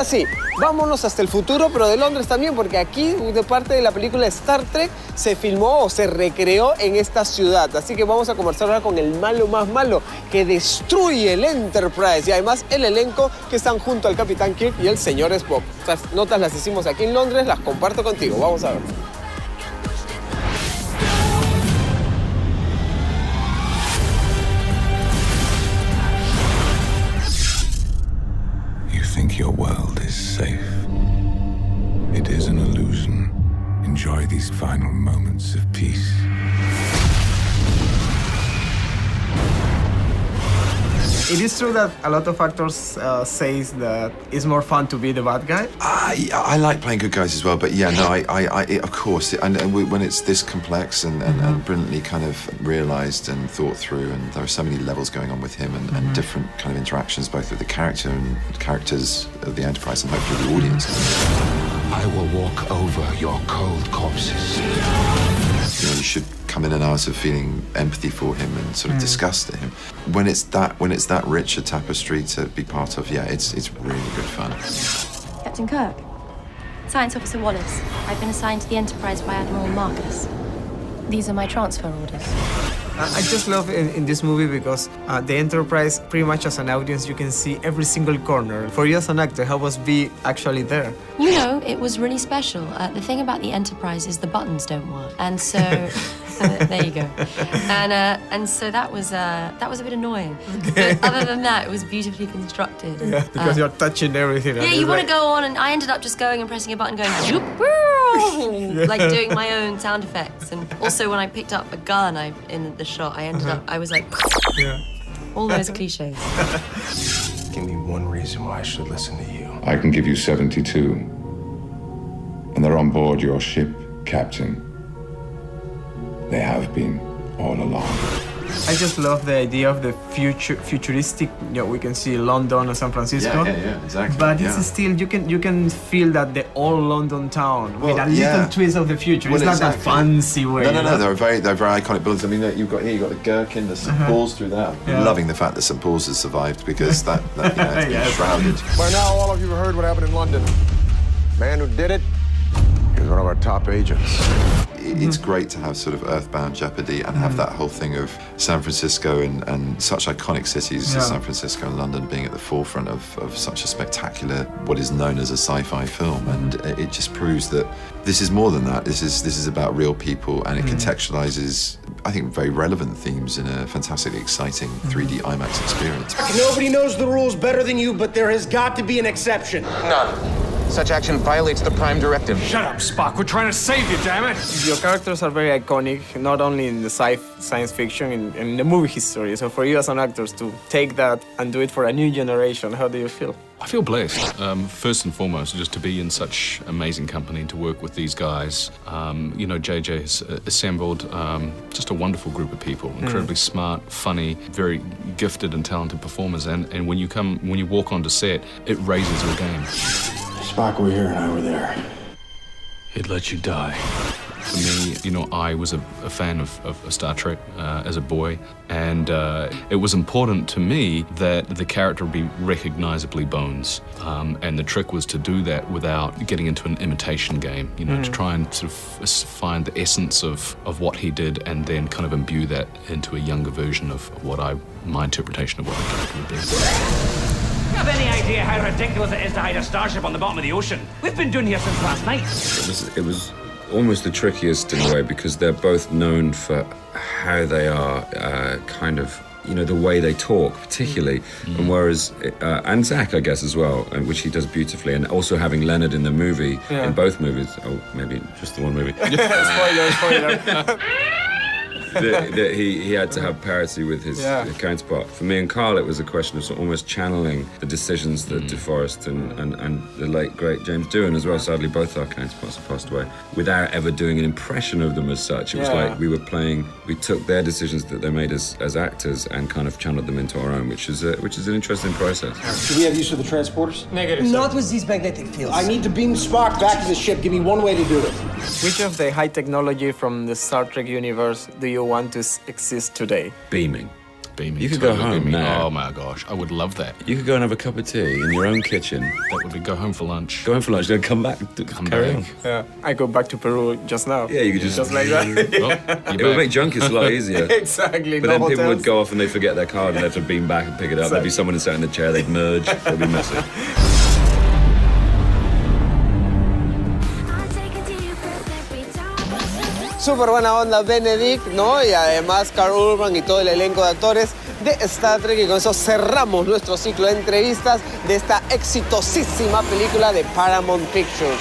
ahora sí, vámonos hasta el futuro, pero de Londres también, porque aquí de parte de la película Star Trek se filmó o se recreó en esta ciudad. Así que vamos a conversar ahora con el malo más malo que destruye el Enterprise y además el elenco que están junto al Capitán Kirk y el señor Spock. Estas notas las hicimos aquí en Londres, las comparto contigo. Vamos a ver. Think your world is safe. It is an illusion. Enjoy these final moments of peace. It is true that a lot of actors say that it's more fun to be the bad guy. I like playing good guys as well, but yeah, no, of course, and when it's this complex and brilliantly kind of realised and thought through, and there are so many levels going on with him and different kind of interactions, both with the character and characters of the Enterprise and hopefully the audience. I will walk over your cold corpses. You know, you should come in and out of feeling empathy for him and sort of disgust at him. When it's that rich a tapestry to be part of, yeah, it's really good fun. Captain Kirk. Science Officer Wallace. I've been assigned to the Enterprise by Admiral Marcus. These are my transfer orders. I just love in this movie because the Enterprise, pretty much as an audience, you can see every single corner. For you as an actor, how was be actually there? You know, it was really special. The thing about the Enterprise is the buttons don't work, and so there you go. And so that was a bit annoying. Okay. But other than that, it was beautifully constructed. Yeah, because you're touching everything. Yeah, you want to go on, and I ended up just going and pressing a button, going like doing my own sound effects. And also when I picked up a gun, in the shot, I was like, all those cliches. Give me one reason why I should listen to you. I can give you 72. And they're on board your ship, Captain. They have been all along. I just love the idea of the futuristic. You know, we can see London or San Francisco. Yeah, exactly. But it's still you can feel that the old London town with a little twist of the future. It's not that fancy way. No. They're very iconic buildings. I mean, you've got the Gherkin, the St. Paul's through that. Yeah. Loving the fact that St. Paul's has survived because that it's been shrouded. By now, all of you have heard what happened in London. Man who did it, he was one of our top agents. It's great to have sort of earthbound jeopardy and have that whole thing of San Francisco and such iconic cities as San Francisco and London being at the forefront of such a spectacular, what is known as a sci-fi film. And it just proves that this is more than that. This is about real people, and it contextualizes, I think, very relevant themes in a fantastically exciting 3D IMAX experience. Nobody knows the rules better than you, but there has got to be an exception. None. Such action violates the Prime Directive. Shut up, Spock. We're trying to save you, damn it! Your characters are very iconic, not only in the science fiction, in the movie history. So for you as an actor to take that and do it for a new generation, how do you feel? I feel blessed, first and foremost, just to be in such amazing company and to work with these guys. You know, JJ has assembled just a wonderful group of people, incredibly smart, funny, very gifted and talented performers. And when you walk onto set, it raises your game. Spock were here and I were there. He'd let you die. For me, you know, I was a fan of Star Trek as a boy, and it was important to me that the character be recognizably Bones. And the trick was to do that without getting into an imitation game, you know, to try and sort of find the essence of what he did and then kind of imbue that into a younger version of my interpretation of what the character would be. Do you have any idea how ridiculous it is to hide a starship on the bottom of the ocean? We've been doing here since last night. It was almost the trickiest in a way because they're both known for how they are kind of, you know, the way they talk particularly. And whereas, and Zach, I guess, as well, which he does beautifully, and also having Leonard in the movie, in both movies, oh, maybe just the one movie. Spoiler. that he had to have parity with his counterpart. For me and Carl, it was a question of sort of almost channeling the decisions that DeForest and the late, great James Doohan as well, sadly both our counterparts have passed away, without ever doing an impression of them as such. It was like we took their decisions that they made as actors and kind of channeled them into our own, which is an interesting process. Do we have use of the transporters? Negative. Not with these magnetic fields. I need to beam Spock back to the ship. Give me one way to do it. Which of the high technology from the Star Trek universe do you want to exist today? Beaming. beaming. You could go totally home beaming. now. Oh my gosh, I would love that. You could go and have a cup of tea in your own kitchen. That would be go home for lunch. Go home for lunch, then come back, carry on. Yeah, I go back to Peru just now. Yeah, you could just like that. Well, it would make junkies a lot easier. Exactly. But no then people hotels. would go off and they'd forget their card and they'd have to beam back and pick it up. There'd be someone sat in the chair, they'd merge, it'd be messy. Súper buena onda Benedict, ¿no? Y además Karl Urban y todo el elenco de actores de Star Trek. Y con eso cerramos nuestro ciclo de entrevistas de esta exitosísima película de Paramount Pictures.